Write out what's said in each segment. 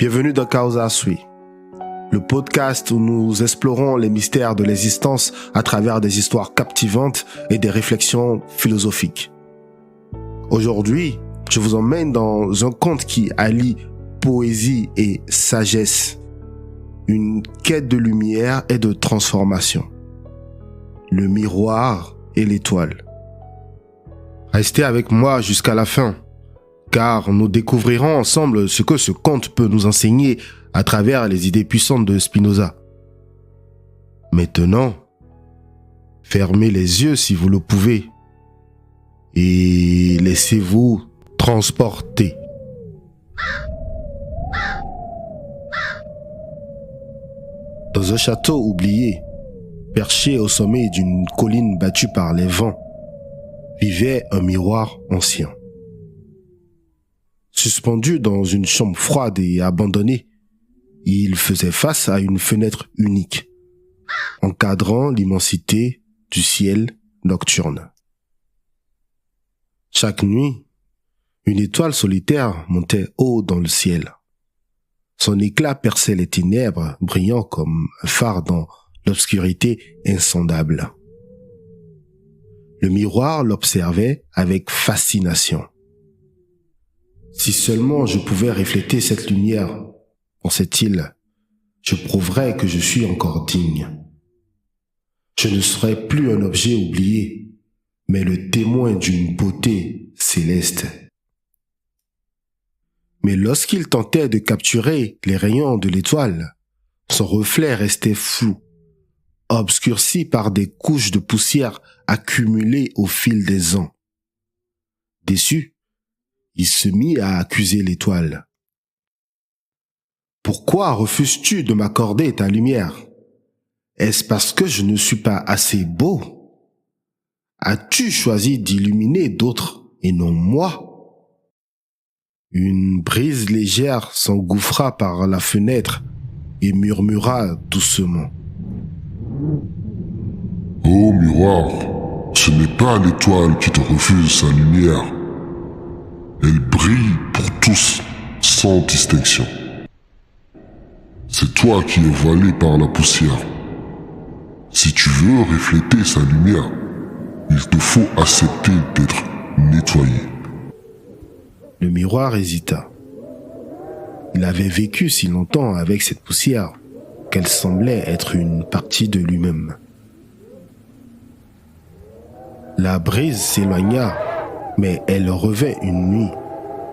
Bienvenue dans Causa Sui, le podcast où nous explorons les mystères de l'existence à travers des histoires captivantes et des réflexions philosophiques. Aujourd'hui, je vous emmène dans un conte qui allie poésie et sagesse, une quête de lumière et de transformation. Le miroir et l'étoile. Restez avec moi jusqu'à la fin, car nous découvrirons ensemble ce que ce conte peut nous enseigner à travers les idées puissantes de Spinoza. Maintenant, fermez les yeux si vous le pouvez et laissez-vous transporter. Dans un château oublié, perché au sommet d'une colline battue par les vents, vivait un miroir ancien. Suspendu dans une chambre froide et abandonnée, il faisait face à une fenêtre unique, encadrant l'immensité du ciel nocturne. Chaque nuit, une étoile solitaire montait haut dans le ciel. Son éclat perçait les ténèbres, brillant comme un phare dans l'obscurité insondable. Le miroir l'observait avec fascination. Si seulement je pouvais refléter cette lumière, pensait-il, je prouverais que je suis encore digne. Je ne serais plus un objet oublié, mais le témoin d'une beauté céleste. Mais lorsqu'il tentait de capturer les rayons de l'étoile, son reflet restait flou, obscurci par des couches de poussière accumulées au fil des ans. Déçu, il se mit à accuser l'étoile. « Pourquoi refuses-tu de m'accorder ta lumière? Est-ce parce que je ne suis pas assez beau? As-tu choisi d'illuminer d'autres et non moi? » Une brise légère s'engouffra par la fenêtre et murmura doucement. « Oh miroir, ce n'est pas l'étoile qui te refuse sa lumière. Elle brille pour tous, sans distinction. C'est toi qui es voilé par la poussière. Si tu veux refléter sa lumière, il te faut accepter d'être nettoyé. » Le miroir hésita. Il avait vécu si longtemps avec cette poussière qu'elle semblait être une partie de lui-même. La brise s'éloigna, mais elle revint une nuit,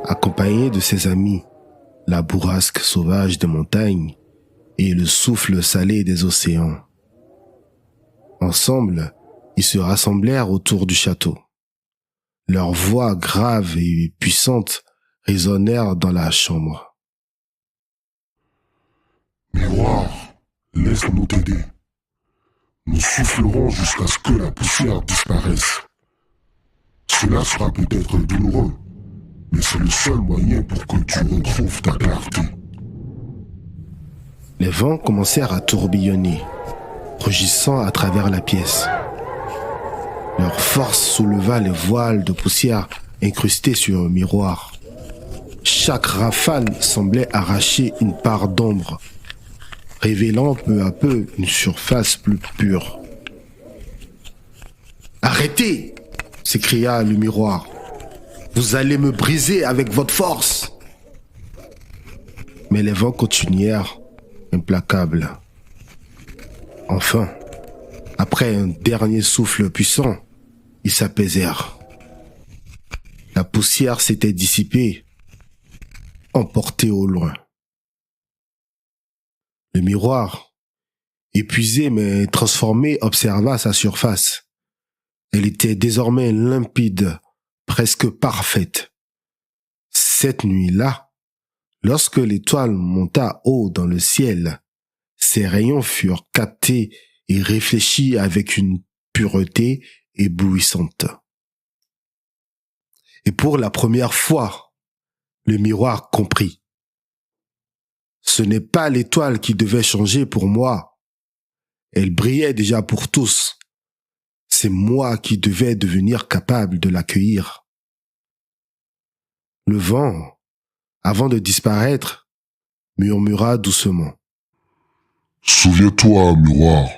accompagnée de ses amis, la bourrasque sauvage des montagnes et le souffle salé des océans. Ensemble, ils se rassemblèrent autour du château. Leurs voix graves et puissantes résonnèrent dans la chambre. « Miroir, laisse-nous t'aider. Nous soufflerons jusqu'à ce que la poussière disparaisse. Cela sera peut-être douloureux, mais c'est le seul moyen pour que tu retrouves ta clarté. » Les vents commencèrent à tourbillonner, rugissant à travers la pièce. Leur force souleva les voiles de poussière incrustées sur le miroir. Chaque rafale semblait arracher une part d'ombre, révélant peu à peu une surface plus pure. « Arrêtez !» s'écria le miroir. « Vous allez me briser avec votre force !» Mais les vents continuèrent, implacables. Enfin, après un dernier souffle puissant, ils s'apaisèrent. La poussière s'était dissipée, emportée au loin. Le miroir, épuisé mais transformé, observa sa surface. Elle était désormais limpide, presque parfaite. Cette nuit-là, lorsque l'étoile monta haut dans le ciel, ses rayons furent captés et réfléchis avec une pureté éblouissante. Et pour la première fois, le miroir comprit. Ce n'est pas l'étoile qui devait changer pour moi. Elle brillait déjà pour tous. C'est moi qui devais devenir capable de l'accueillir. Le vent, avant de disparaître, murmura doucement. Souviens-toi, miroir,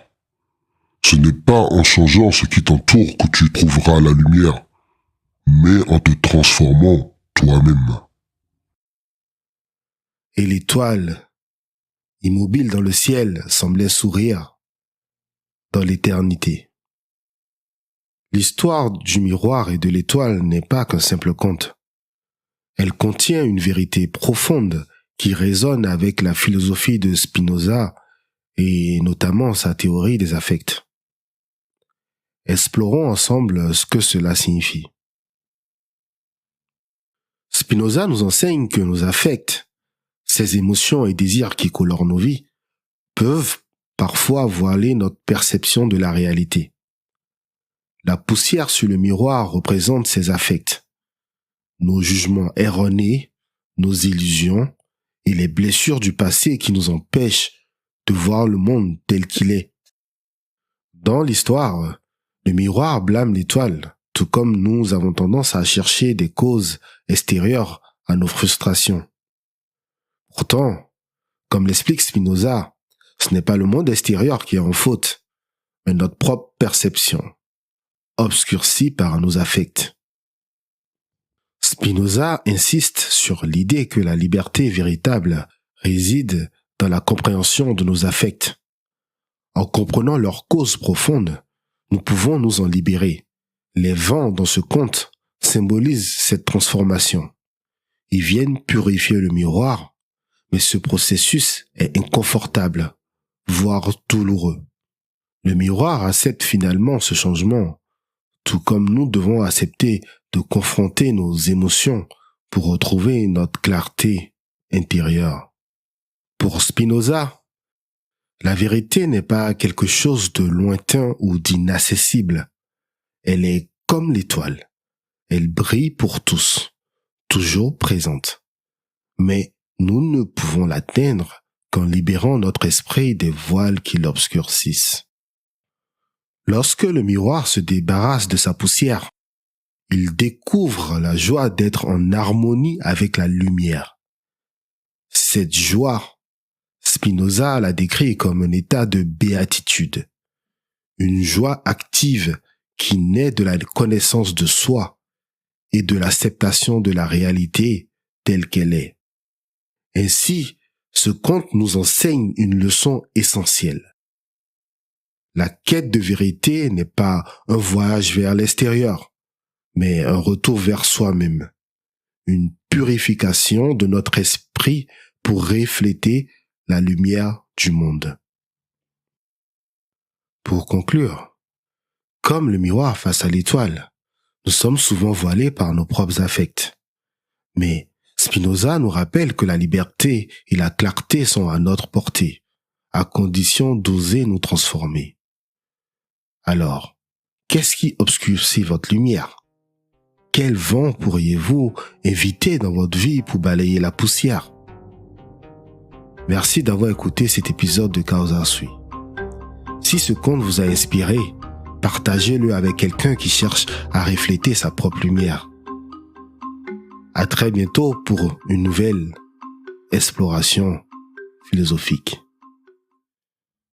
ce n'est pas en changeant ce qui t'entoure que tu trouveras la lumière, mais en te transformant toi-même. Et l'étoile, immobile dans le ciel, semblait sourire dans l'éternité. L'histoire du miroir et de l'étoile n'est pas qu'un simple conte. Elle contient une vérité profonde qui résonne avec la philosophie de Spinoza et notamment sa théorie des affects. Explorons ensemble ce que cela signifie. Spinoza nous enseigne que nos affects, ces émotions et désirs qui colorent nos vies, peuvent parfois voiler notre perception de la réalité. La poussière sur le miroir représente ces affects, nos jugements erronés, nos illusions et les blessures du passé qui nous empêchent de voir le monde tel qu'il est. Dans l'histoire, le miroir blâme l'étoile, tout comme nous avons tendance à chercher des causes extérieures à nos frustrations. Pourtant, comme l'explique Spinoza, ce n'est pas le monde extérieur qui est en faute, mais notre propre perception, obscurcie par nos affects. Spinoza insiste sur l'idée que la liberté véritable réside dans la compréhension de nos affects. En comprenant leurs causes profondes, nous pouvons nous en libérer. Les vents dans ce conte symbolisent cette transformation. Ils viennent purifier le miroir, mais ce processus est inconfortable, voire douloureux. Le miroir accepte finalement ce changement, tout comme nous devons accepter de confronter nos émotions pour retrouver notre clarté intérieure. Pour Spinoza, la vérité n'est pas quelque chose de lointain ou d'inaccessible. Elle est comme l'étoile. Elle brille pour tous, toujours présente. Mais nous ne pouvons l'atteindre qu'en libérant notre esprit des voiles qui l'obscurcissent. Lorsque le miroir se débarrasse de sa poussière, il découvre la joie d'être en harmonie avec la lumière. Cette joie, Spinoza la décrit comme un état de béatitude, une joie active qui naît de la connaissance de soi et de l'acceptation de la réalité telle qu'elle est. Ainsi, ce conte nous enseigne une leçon essentielle. La quête de vérité n'est pas un voyage vers l'extérieur, mais un retour vers soi-même, une purification de notre esprit pour refléter la lumière du monde. Pour conclure, comme le miroir face à l'étoile, nous sommes souvent voilés par nos propres affects. Mais Spinoza nous rappelle que la liberté et la clarté sont à notre portée, à condition d'oser nous transformer. Alors, qu'est-ce qui obscurcit votre lumière? Quel vent pourriez-vous éviter dans votre vie pour balayer la poussière? Merci d'avoir écouté cet épisode de Causa Sui. Si ce conte vous a inspiré, partagez-le avec quelqu'un qui cherche à refléter sa propre lumière. À très bientôt pour une nouvelle exploration philosophique.